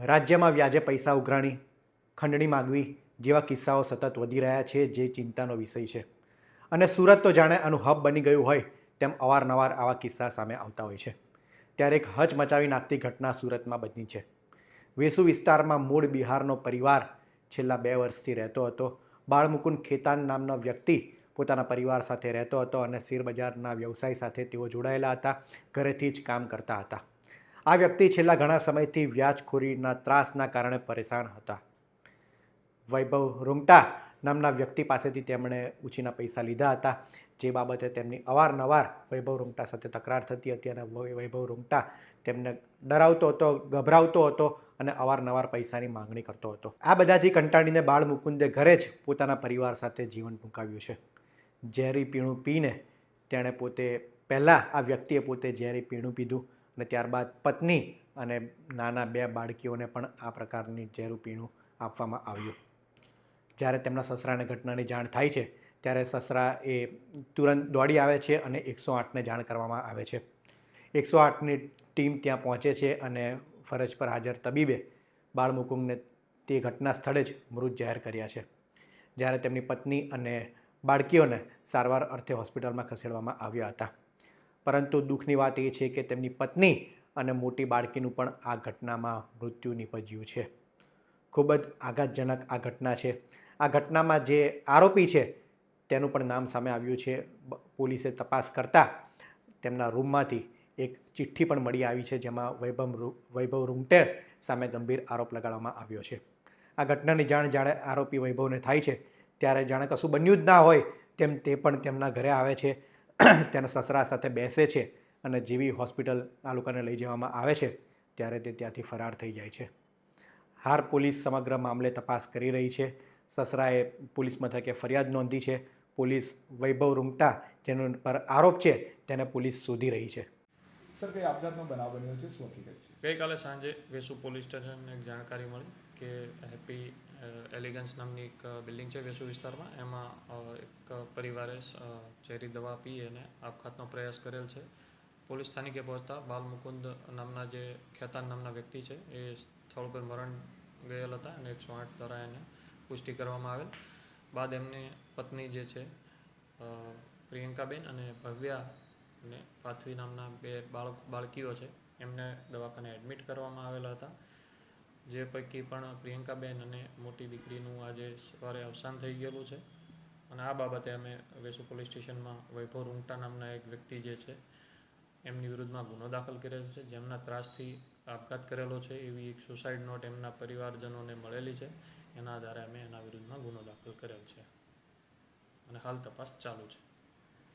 રાજ્યમાં વ્યાજે પૈસા ઉઘરાણી, ખંડણી માગવી જેવા કિસ્સાઓ સતત વધી રહ્યા છે, જે ચિંતાનો વિષય છે. અને સુરત તો જાણે આનું હબ બની ગયું હોય તેમ અવારનવાર આવા કિસ્સા સામે આવતા હોય છે. ત્યારે એક હચમચાવી નાખતી ઘટના સુરતમાં બની છે. વેસુ વિસ્તારમાં મૂળ બિહારનો પરિવાર છેલ્લા 2 વર્ષથી રહેતો હતો. બાળમુકુંદ ખેતાન નામનો વ્યક્તિ પોતાના પરિવાર સાથે રહેતો હતો અને શેરબજારના વ્યવસાય સાથે તેઓ જોડાયેલા હતા. ઘરેથી જ કામ કરતા હતા. આ વ્યક્તિ છેલ્લા ઘણા સમયથી વ્યાજખોરીના ત્રાસના કારણે પરેશાન હતા. વૈભવ રૂંગટા નામના વ્યક્તિ પાસેથી તેમણે ઉછીના પૈસા લીધા હતા, જે બાબતે તેમની અવારનવાર વૈભવ રૂંગટા સાથે તકરાર થતી હતી અને વૈભવ રૂંગટા તેમને ડરાવતો હતો, ગભરાવતો હતો અને અવારનવાર પૈસાની માંગણી કરતો હતો. આ બધાથી કંટાળીને બાળમુકુંદે ઘરે જ પોતાના પરિવાર સાથે જીવન ટૂંકાવ્યું છે. ઝેરી પીણું પીને તેણે પહેલાં આ વ્યક્તિએ પોતે ઝેરી પીણું પીધું અને ત્યારબાદ પત્ની અને નાના 2 બાળકીઓને પણ આ પ્રકારની ઝેરું પીણું આપવામાં આવ્યું. જ્યારે તેમના સસરાને ઘટનાની જાણ થાય છે ત્યારે સસરા એ તુરંત દોડી આવે છે અને 108ને જાણ કરવામાં આવે છે. 108ની ટીમ ત્યાં પહોંચે છે અને ફરજ પર હાજર તબીબે બાળમુકુંદને તે ઘટના સ્થળે જ મૃત જાહેર કર્યા છે. જ્યારે તેમની પત્ની અને બાળકીઓને સારવાર અર્થે હોસ્પિટલમાં ખસેડવામાં આવ્યા હતા. પરંતુ દુઃખની વાત એ છે કે તેમની પત્ની અને મોટી બાળકીનું પણ આ ઘટનામાં મૃત્યુ નિપજ્યું છે. ખૂબ જ આઘાતજનક આ ઘટના છે. આ ઘટનામાં જે આરોપી છે તેનું પણ નામ સામે આવ્યું છે. પોલીસે તપાસ કરતાં તેમના રૂમમાંથી એક ચિઠ્ઠી પણ મળી આવી છે, જેમાં વૈભવ રૂંગટે સામે ગંભીર આરોપ લગાડવામાં આવ્યો છે. આ ઘટનાની જાણ જ્યારે આરોપી વૈભવને થાય છે ત્યારે જાણે કશું બન્યું જ ના હોય તેમ તે પણ તેમના ઘરે આવે છે, તેના સસરા સાથે બેસે છે અને જેવી હોસ્પિટલ આ લોકોને લઈ જવામાં આવે છે ત્યારે તે ત્યાંથી ફરાર થઈ જાય છે. હાર પોલીસ સમગ્ર મામલે તપાસ કરી રહી છે. સસરાએ પોલીસ મથકે ફરિયાદ નોંધી છે. પોલીસ વૈભવ રૂંગટા જેનો પર આરોપ છે તેને પોલીસ શોધી રહી છે. સર, કઈ આપઘાતનો બનાવ બન્યો છે, શું હકીકત છે? ગઈકાલે સાંજે વેસુ પોલીસ સ્ટેશનને એક જાણકારી મળી કે હેપી એલિગન્સ નામની એક બિલ્ડિંગ છે વેસુ વિસ્તારમાં. એમાં એક પરિવારે ઝેરી દવા પી અને આપઘાતનો પ્રયાસ કરેલ છે. પોલીસ સ્થાનિકે પહોંચતા બાલમુકુંદ નામના જે ખેતાન નામના વ્યક્તિ છે એ સ્થળ પર મરણ ગયેલ હતા અને 108 દ્વારા એને પુષ્ટિ કરવામાં આવેલ. બાદ એમની પત્ની જે છે પ્રિયંકાબેન અને ભવ્યા અને પાથવી નામના 2 બાળકીઓ છે એમને દવાખાને એડમિટ કરવામાં આવેલા હતા. જે પૈકી પણ પ્રિયંકાબેન અને મોટી દીકરીનું આજે સવારે અવસાન થઈ ગયેલું છે. અને આ બાબતે અમે વેસુ પોલીસ સ્ટેશનમાં વૈભવ રૂંગટા નામના એક વ્યક્તિ જે છે એમની વિરુદ્ધમાં ગુનો દાખલ કરેલો છે. જેમના ત્રાસથી આપઘાત કરેલો છે એવી એક સુસાઇડ નોટ એમના પરિવારજનોને મળેલી છે. એના આધારે અમે એના વિરુદ્ધમાં ગુનો દાખલ કરેલ છે અને હાલ તપાસ ચાલુ છે.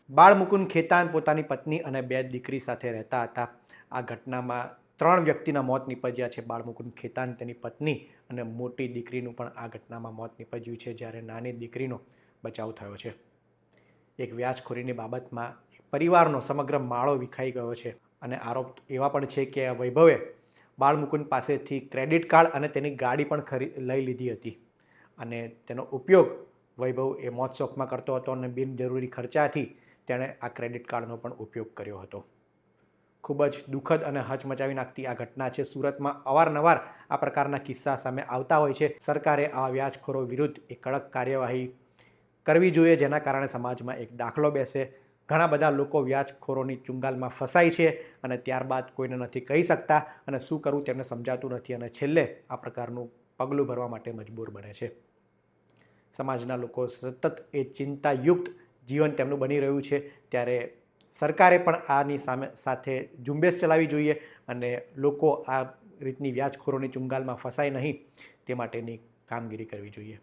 બાળમુકુંદ ખેતાન પોતાની પત્ની અને 2 દીકરી સાથે રહેતા હતા. આ ઘટનામાં 3 વ્યક્તિના મોત નિપજ્યા છે. બાળમુકુંદ ખેતાન, તેની પત્ની અને મોટી દીકરીનું પણ આ ઘટનામાં મોત નિપજ્યું છે, જ્યારે નાની દીકરીનો બચાવ થયો છે. એક વ્યાજખોરીની બાબતમાં પરિવારનો સમગ્ર માળો વિખાઈ ગયો છે અને આરોપ એવા પણ છે કે વૈભવે બાળમુકુંદ પાસેથી ક્રેડિટ કાર્ડ અને તેની ગાડી પણ લઈ લીધી હતી અને તેનો ઉપયોગ વૈભવ એ મોજ શોખમાં કરતો હતો અને બિનજરૂરી ખર્ચાથી તેણે આ ક્રેડિટ કાર્ડનો પણ ઉપયોગ કર્યો હતો. ખૂબ જ દુઃખદ અને હચમચાવી નાખતી આ ઘટના છે. સુરતમાં અવારનવાર આ પ્રકારના કિસ્સા સામે આવતા હોય છે. સરકારે આ વ્યાજખોરો વિરુદ્ધ એક કડક કાર્યવાહી કરવી જોઈએ, જેના કારણે સમાજમાં એક દાખલો બેસે. ઘણા બધા લોકો વ્યાજખોરોની ચુંગાલમાં ફસાય છે અને ત્યારબાદ કોઈને નથી કહી શકતા અને શું કરવું તેમને સમજાતું નથી અને છેલ્લે આ પ્રકારનું પગલું ભરવા માટે મજબૂર બને છે. સમાજના લોકો સતત એ ચિંતાયુક્ત જીવન તેમનું બની રહ્યું છે, ત્યારે સરકારે પણ આની સાથે ઝુંબેશ ચલાવવી જોઈએ અને લોકો આ રીતની વ્યાજખોરોની ચુંગાલમાં ફસાય નહીં તે માટેની કામગીરી કરવી જોઈએ.